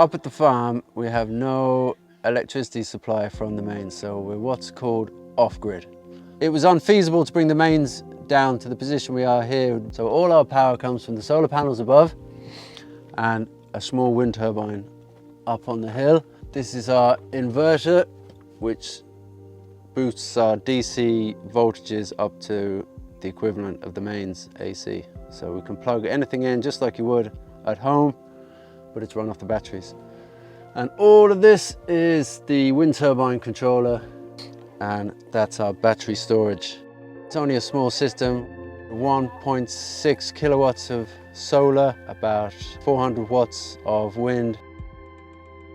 Up at the farm, we have no electricity supply from the mains, so we're what's called off-grid. It was unfeasible to bring the mains down to the position we are here, so all our power comes from the solar panels above and a small wind turbine up on the hill. This is our inverter, which boosts our DC voltages up to the equivalent of the mains AC. So we can plug anything in just like you would at home, but it's run off the batteries. And all of this is the wind turbine controller, and that's our battery storage. It's only a small system, 1.6 kilowatts of solar, about 400 watts of wind,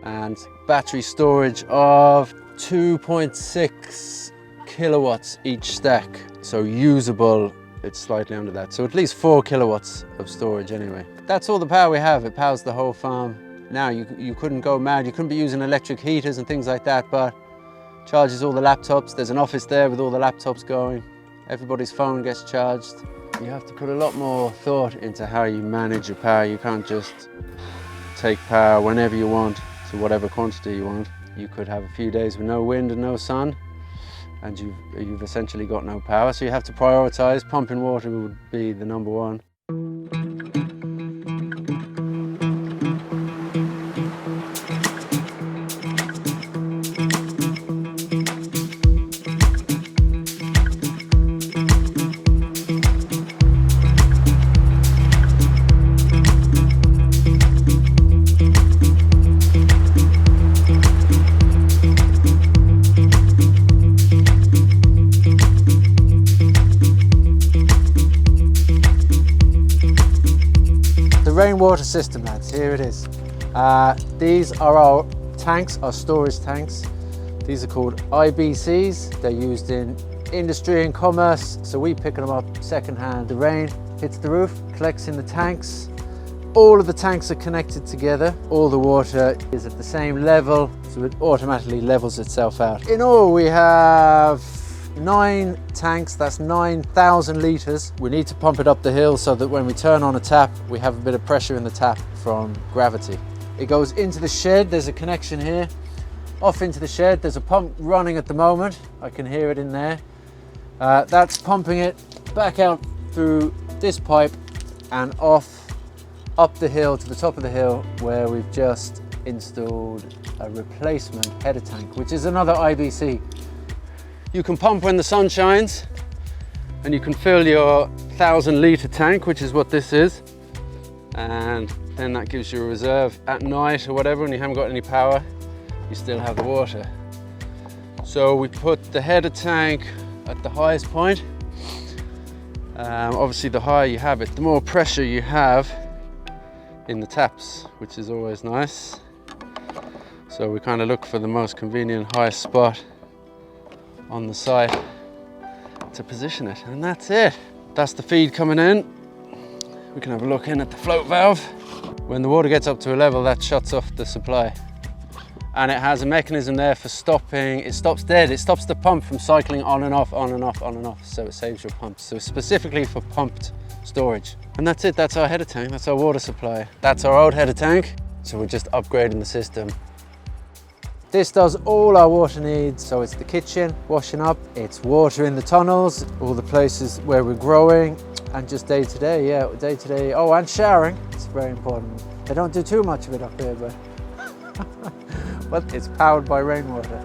and battery storage of 2.6 kilowatts each stack. So usable, it's slightly under that. So at least 4 kilowatts of storage anyway. That's all the power we have. It powers the whole farm. Now you couldn't go mad. You couldn't be using electric heaters and things like that, but charges all the laptops. There's an office there with all the laptops going. Everybody's phone gets charged. You have to put a lot more thought into how you manage your power. You can't just take power whenever you want to whatever quantity you want. You could have a few days with no wind and no sun, and you've essentially got no power. So you have to prioritize. Pumping water would be the number one. Rainwater system, lads, here it is. These are our tanks, our storage tanks. These are called IBCs. They're used in industry and commerce, so we pick them up secondhand. The rain hits the roof, collects in the tanks. All of the tanks are connected together. All the water is at the same level, so it automatically levels itself out. In all, we have 9 tanks, that's 9,000 litres. We need to pump it up the hill so that when we turn on a tap, we have a bit of pressure in the tap from gravity. It goes into the shed, there's a connection here. Off into the shed, there's a pump running at the moment. I can hear it in there. That's pumping it back out through this pipe and off, up the hill to the top of the hill where we've just installed a replacement header tank, which is another IBC. You can pump when the sun shines, and you can fill your 1,000 litre tank, which is what this is, and then that gives you a reserve at night or whatever. When you haven't got any power, you still have the water. So we put the header tank at the highest point. Obviously the higher you have it, the more pressure you have in the taps, which is always nice. So we kind of look for the most convenient highest spot on the site to position it, and that's it. That's the feed coming in. We can have a look in at the float valve. When the water gets up to a level, that shuts off the supply, and it has a mechanism there for stopping. It stops dead. It stops the pump from cycling on and off, on and off, on and off, so it saves your pumps. So specifically for pumped storage. And that's it. That's our header tank. That's our water supply. That's our old header tank, so we're just upgrading the system. This does all our water needs, so it's the kitchen, washing up, it's water in the tunnels, all the places where we're growing, and just day to day, yeah, day to day. Oh, and showering, it's very important. They don't do too much of it up here, but it's powered by rainwater.